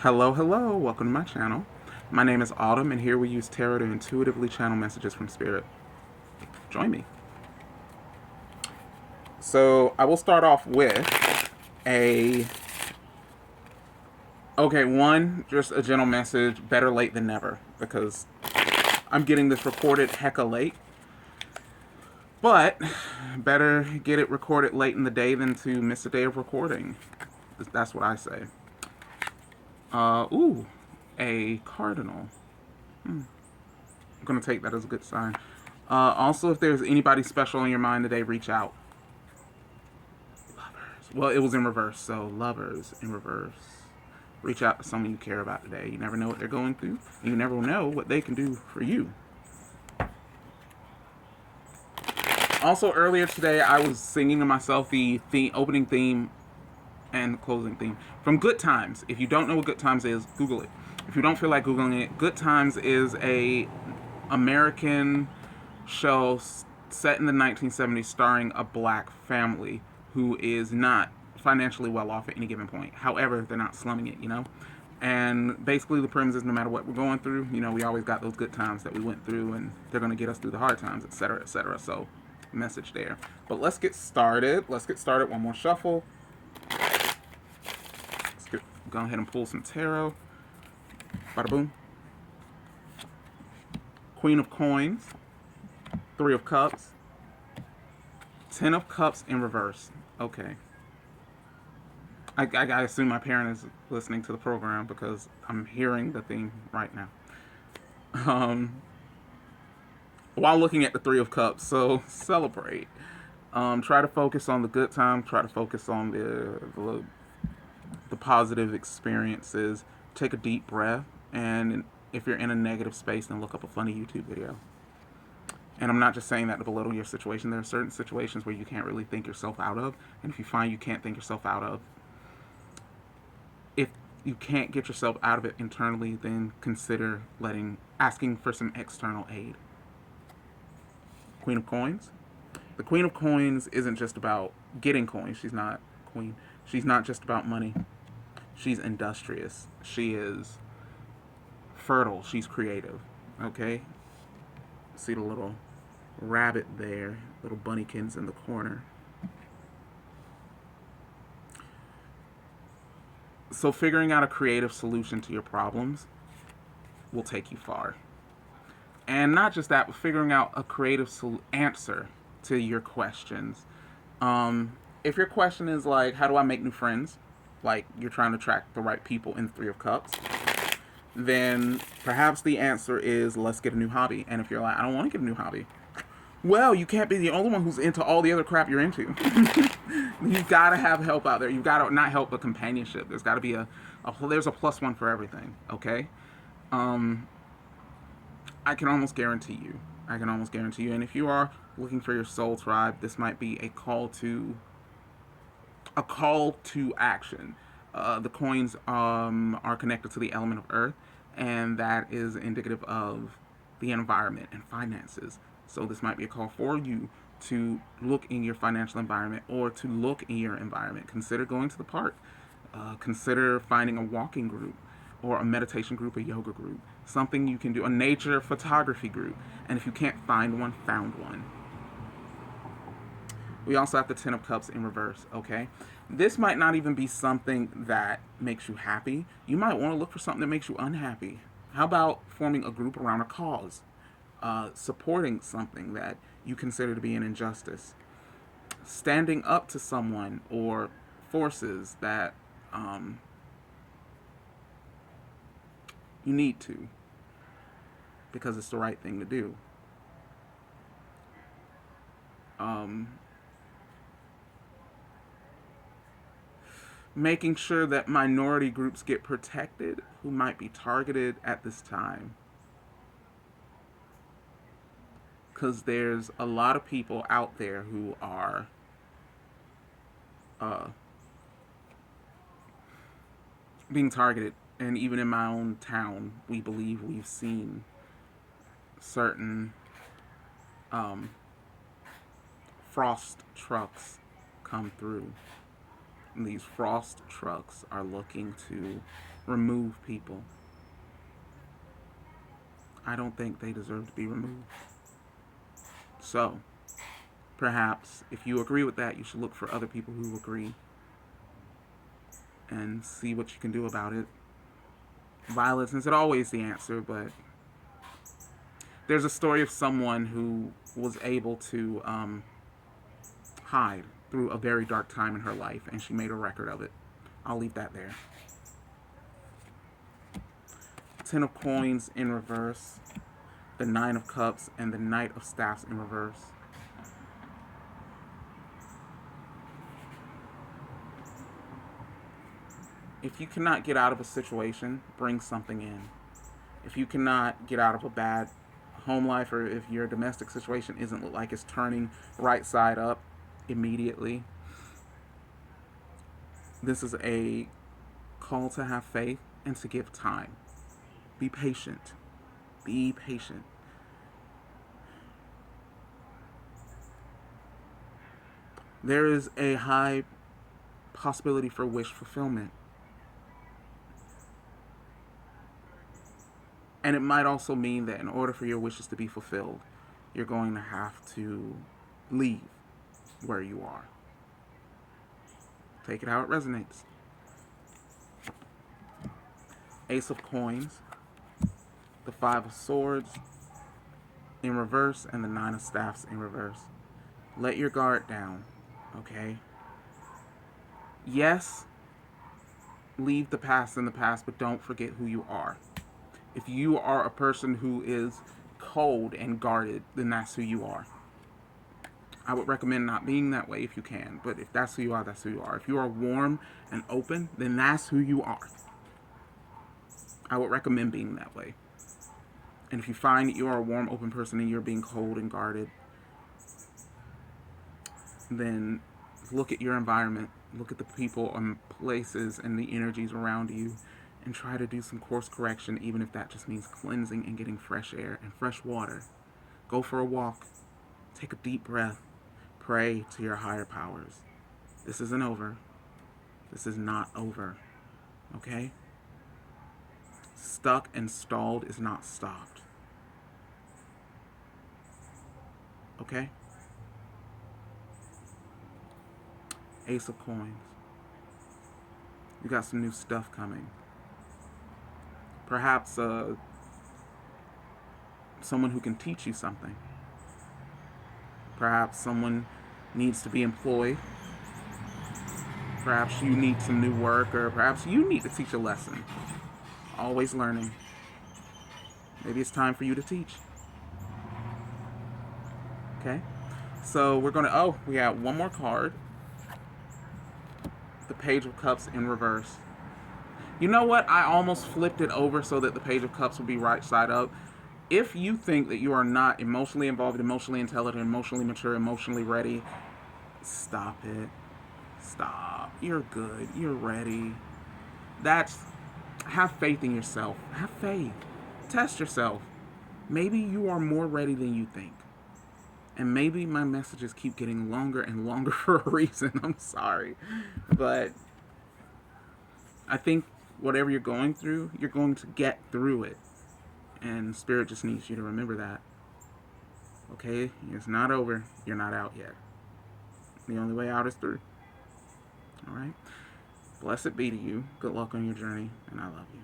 Hello, hello, welcome to my channel. My name is Autumn, and here we use tarot to intuitively channel messages from Spirit. Join me. So, I will start off with a. Okay, one, just a gentle message, better late than never, because I'm getting this recorded hecka late. But, better get it recorded late in the day than to miss a day of recording. That's what I say. Ooh, a cardinal. I'm going to take that as a good sign. Also, if there's anybody special in your mind today, reach out. Lovers. Well, it was in reverse, so lovers in reverse. Reach out to someone you care about today. You never know what they're going through. You never know what they can do for you. Also, earlier today, I was singing to myself the opening theme and closing theme from Good Times. If you don't know what Good Times is, Google it. If you don't feel like Googling it, Good Times is a American show set in the 1970s starring a black family who is not financially well off at any given point. However, they're not slumming it, you know? And basically the premise is no matter what we're going through, you know, we always got those good times that we went through and they're going to get us through the hard times, etc., etc. So, message there. But let's get started. Let's get started. One more shuffle. Go ahead and pull some tarot. Bada boom. Queen of Coins. Three of Cups. Ten of Cups in reverse. Okay. I assume my parent is listening to the program because I'm hearing the theme right now. While looking at the Three of Cups, so celebrate. Try to focus on the good time. Try to focus on the positive experiences. Take a deep breath, and if you're in a negative space, then look up a funny YouTube video. And I'm not just saying that to belittle your situation. There are certain situations where you can't really think yourself out of, and if you find you can't think yourself out of, if you can't get yourself out of it internally, then consider asking for some external aid. Queen of Coins. The Queen of Coins isn't just about getting coins. She's not queen. She's not just about money. She's industrious. She is fertile. She's creative. Okay? See the little rabbit there, little bunnykins in the corner. So figuring out a creative solution to your problems will take you far. And not just that, but figuring out a creative answer to your questions. If your question is like, how do I make new friends? Like you're trying to attract the right people in the Three of Cups, then perhaps the answer is let's get a new hobby. And if you're like, I don't want to get a new hobby, well, you can't be the only one who's into all the other crap you're into. You've got to have help out there. You've got to not help, but companionship. There's got to be there's a plus one for everything. Okay. I can almost guarantee you. And if you are looking for your soul tribe, this might be a call to action. The coins are connected to the element of earth, and that is indicative of the environment and finances. So this might be a call for you to look in your financial environment or to look in your environment. Consider going to the park. Consider finding a walking group or a meditation group, a yoga group, something you can do, a nature photography group. And if you can't find one, found one. We also have the Ten of Cups in reverse, okay? This might not even be something that makes you happy. You might want to look for something that makes you unhappy. How about forming a group around a cause? Supporting something that you consider to be an injustice. Standing up to someone or forces that you need to because it's the right thing to do. Making sure that minority groups get protected who might be targeted at this time. Because there's a lot of people out there who are being targeted. And even in my own town, we believe we've seen certain frost trucks come through. these frost trucks are looking to remove people. I don't think they deserve to be removed. So, perhaps, if you agree with that, you should look for other people who agree and see what you can do about it. Violence isn't always the answer, but there's a story of someone who was able to hide through a very dark time in her life, and she made a record of it. I'll leave that there. 10 of Coins in reverse, the 9 of Cups, and the Knight of Staffs in reverse. If you cannot get out of a situation, bring something in. If you cannot get out of a bad home life, or if your domestic situation isn't look like it's turning right side up immediately, this is a call to have faith and to give time. Be patient. Be patient. There is a high possibility for wish fulfillment. And it might also mean that in order for your wishes to be fulfilled, you're going to have to leave where you are. Take it how it resonates. Ace of Coins, the 5 of Swords in reverse, and the 9 of Staffs in reverse. Let your guard down, okay? Yes, leave the past in the past, but don't forget who you are. If you are a person who is cold and guarded, then that's who you are. I would recommend not being that way if you can, but if that's who you are, that's who you are. If you are warm and open, then that's who you are. I would recommend being that way. And if you find that you are a warm, open person and you're being cold and guarded, then look at your environment, look at the people and places and the energies around you, and try to do some course correction, even if that just means cleansing and getting fresh air and fresh water. Go for a walk. Take a deep breath. Pray to your higher powers. This isn't over. This is not over. Okay? Stuck and stalled is not stopped. Okay? Ace of Coins. You got some new stuff coming. Perhaps someone who can teach you something. Perhaps someone needs to be employed. Perhaps you need some new work, or perhaps you need to teach a lesson. Always learning. Maybe it's time for you to teach. Okay? So we're going to, we got one more card. The Page of Cups in reverse. You know what? I almost flipped it over so that the Page of Cups would be right side up. If you think that you are not emotionally involved, emotionally intelligent, emotionally mature, emotionally ready, stop it. Stop. You're good. You're ready. Have faith in yourself. Have faith. Test yourself. Maybe you are more ready than you think. And maybe my messages keep getting longer and longer for a reason. I'm sorry. But I think whatever you're going through, you're going to get through it. And Spirit just needs you to remember that. Okay? It's not over. You're not out yet. The only way out is through. Alright? Blessed be to you. Good luck on your journey. And I love you.